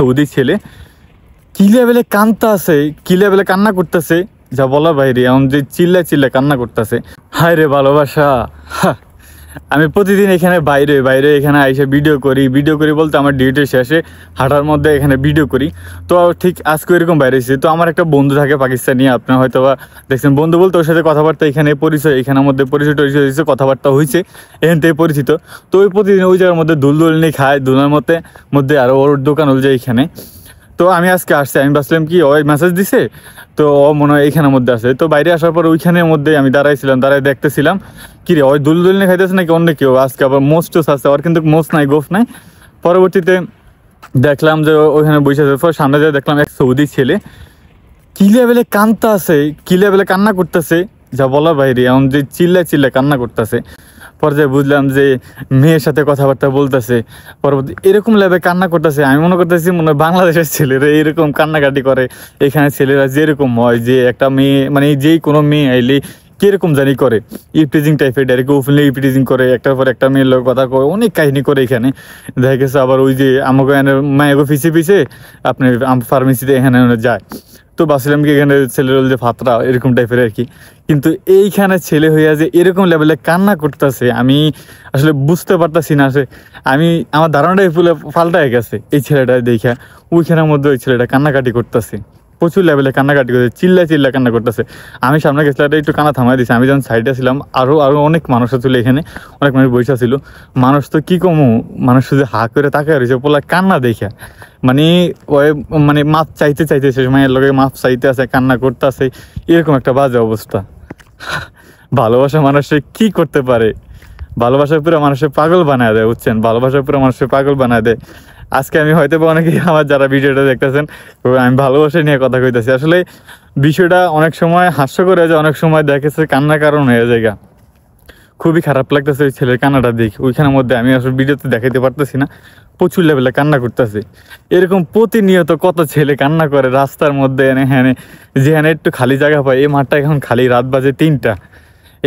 Saudi ছেলে কি লেভেলে কান্দতে আছে, কি লেভেলে কান্না করতেছে যা বলার বাইরে। এমন যে চিল্লায় চিল্লায় কান্না করতেছে, হায় রে ভালোবাসা। আমি প্রতিদিন এখানে বাইরে বাইরে এখানে এসে ভিডিও করি বলতে আমার ডিউটি শেষে হাঁটার মধ্যে এখানে ভিডিও করি। তো ঠিক আজকে এরকম বাইরে এসেছি। তো আমার একটা বন্ধু থাকে পাকিস্তানি, আপনার হয়তো বা দেখছেন। বন্ধু বলতে ওর সাথে কথাবার্তা এখানে পরিচয়, এখানের মধ্যে পরিচয় টরিচয় হয়েছে, কথাবার্তা হয়েছে, এখান থেকে পরিচিত। তো ওই প্রতিদিন ওই জায়গার মধ্যে দুল নিয়ে খায়, দুলের মধ্যে আর ওর দোকান হল যায় এখানে। তো আমি আজকে আসছি, আমি ভাবছিলাম কি ওই মেসেজ দিছে, তো ও মনে হয় এখানের মধ্যে আছে। তো বাইরে আসার পর ওইখানের মধ্যে আমি দাঁড়াই দেখতেছিলাম কি রে ওই দুল নিয়ে খাইতেছে নাকি অন্য কেউ। আজকে আবার মোস্ট আছে, ওর কিন্তু মোস্ট নাই, গোফ নাই। পরবর্তীতে দেখলাম যে ওইখানে বসে আছে। পর সামনে যেয়ে দেখলাম এক সৌদি ছেলে কি লেভেলে কান্দতে আছে, কি লেভেলে কান্না করতেছে যা বলার বাইরে। এমন যে চিল্লায় কান্না করতেছে। পর্যায়ে বুঝলাম যে মেয়ের সাথে কথাবার্তা বলতেছে। পরবর্তী এরকম লেভেলে কান্না করতেছে, আমি মনে করতেছি মনে হয় বাংলাদেশের ছেলেরা এরকম কান্নাকাটি করে। এখানে ছেলেরা যেরকম হয়, যে একটা মেয়ে মানে যেই কোনো মেয়ে আইলে কিরকম জানি করে, ইপটিজিং টাইপের, ডাইরেক্ট ওপেনলি ইপটিজিং করে, একটার পর একটা মেয়ের লোক কথা কয়, অনেক কাহিনী করে এখানে। দেখা গেছে আবার ওই যে আমাকে মায়েগো পিছে আপনি ফার্মেসিতে এখানে যায়। তো ভাবছিলাম কি এখানে ছেলের যে ফাতরা এরকম টাইপের আর কি। কিন্তু এইখানে ছেলে হইয়া যে এরকম লেভেলে কান্না করতেছে, আমি আসলে বুঝতে পারতাছি না। আমার ধারণাটাই পাল্টায় গেছে এই ছেলেটা দেখা। ওইখানের মধ্যে ওই ছেলেটা কান্নাকাটি করতেছে, প্রচুর লেভেলে কান্নাকাটি করতেছে, চিল্লা কান্না করতেছে। আমি সামনে গেছিলাম, একটু কান্না থামাই দিয়েছি। আমি যখন সাইডে ছিলাম আরও অনেক মানুষ ছিল এখানে, অনেক মানুষ বসে ছিল। মানুষ তো কী কমু, মানুষ শুধু হা করে তাকায় রয়েছে পোলা কান্না দেখা। মানে ওই মানে মাপ চাইতে সে মায়ের লগে মাপ চাইতে আছে, কান্না করতে আছে, এরকম একটা বাজে অবস্থা। ভালোবাসা মানুষের কি করতে পারে, ভালোবাসার পুরো মানুষের পাগল বানায় দেয়, বুঝছেন? ভালোবাসার পুরো মানুষের পাগল বানায় দেয়। আজকে আমি হয়তো বা অনেকেই আমার যারা ভিডিওটা দেখতেছেন, আমি ভালোবাসা নিয়ে কথা কইতেছি। আসলে বিষয়টা অনেক সময় হাস্যকর হয়ে যায়, অনেক সময় দেখেছে কান্নার কারণ হয়ে যায়। খুবই খারাপ লাগতেছে ওই ছেলের কান্নাটা দেখি। ওইখানের মধ্যে আমি আসলে ভিডিওতে দেখাইতে পারতেছি না, প্রচুর লেভেলে কান্না করতেছে। এরকম প্রতিনিয়ত কত ছেলে কান্না করে রাস্তার মধ্যে, যেখানে একটু খালি জায়গা পায়। এই মাঠটা এখন খালি, রাত বাজে 3টা,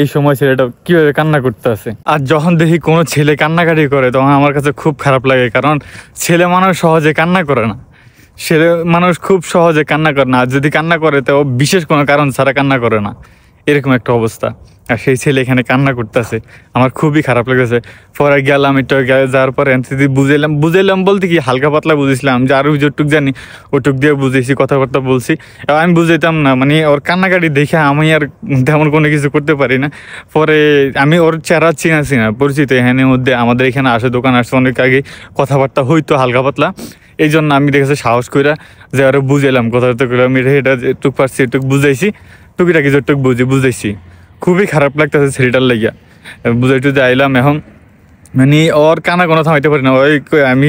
এই সময় ছেলেটা কীভাবে কান্না করতে আছে। আর যখন দেখি কোনো ছেলে কান্নাকাটি করে তখন আমার কাছে খুব খারাপ লাগে, কারণ ছেলে মানুষ সহজে কান্না করে না, ছেলে মানুষ খুব সহজে কান্না করে না। আর যদি কান্না করে তো বিশেষ কোনো কারণ ছাড়া কান্না করে না, এরকম একটা অবস্থা। আর সেই ছেলে এখানে কান্না করতেছে, আমার খুবই খারাপ লেগেছে। পরে গেলাম একটু, যাওয়ার পরে বুঝাইলাম বলতে কি হালকা পাতলা বুঝেছিলাম, যে আরও যতটুক জানি ওটুক দিয়ে বুঝেছি, কথাবার্তা বলছি। আমি বুঝাইতাম না, মানে ওর কান্নাকাটি দেখে আমি আর তেমন কোনো কিছু করতে পারি না। পরে আমি ওর চেহারা চিনাছি না, পরিচিত এখানের মধ্যে, আমাদের এখানে আসে, দোকান আসছে অনেক আগে, কথাবার্তা হইতো হালকা পাতলা। এই জন্য আমি দেখেছি সাহস কইরা যে আরও বুঝাইলাম, কথাবার্তা করলাম, এটা এটুক পারছি, এটুক বুঝাইছি, টুকিটাকি যতটুক বুঝাইছি। খুবই খারাপ লাগতেছে ছেলেটার লাগিয়া, বুঝাইতে আইলাম। এখন মানে ওর কানা কোনো থামাইতে পারি না। ওই আমি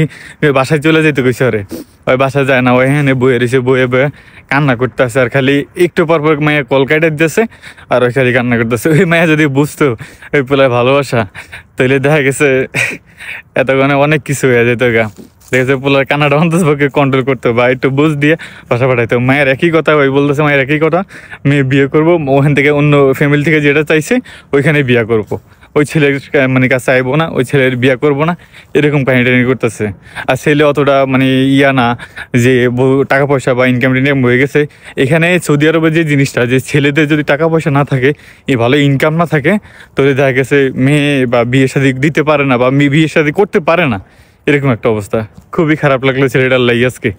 বাসায় চলে যেতে কইছি, ওরে ওই বাসায় যায় না, ওই হ্যাঁ বয়ে রয়েছে, বয়ে কান্না করতেছে। আর খালি একটু পর মায়া কল কাইটে দিতেছে, আর ওই খালি কান্না করতেছে। ওই মায়া যদি বুঝতো ওই পোলায় ভালোবাসা, তাইলে দেখা গেছে এতক্ষণে অনেক কিছু হয়ে যেত গা। দেখেছে পোলার কান্নাটা অন্ততপক্ষে কন্ট্রোল করতো, বা একটু বুঝ দিয়ে বাসা পাঠাইতো। মায়ের একই কথা, ওই বলতেছে মায়ের একই কথা, মেয়ে বিয়ে করবো, ওখান থেকে অন্য ফ্যামিলি থেকে যেটা চাইছে ওইখানে বিয়ে করবো, ওই ছেলের মানে কাছে আইবো না, ওই ছেলের বিয়ে করবো না, এরকম কাহিনী করতেছে। আর ছেলে অতটা মানে ইয়া না যে টাকা পয়সা বা ইনকাম হয়ে গেছে। এখানে সৌদি আরবের যে জিনিসটা, যে ছেলেদের যদি টাকা পয়সা না থাকে, ভালো ইনকাম না থাকে, তাহলে দেখা গেছে মেয়ে বা বিয়ে শাদী দিতে পারে না, বা বিয়ে শাদী করতে পারে না, এরকম একটা অবস্থা। খুবই খারাপ লাগলো ছেলেটার লাগি আজকে।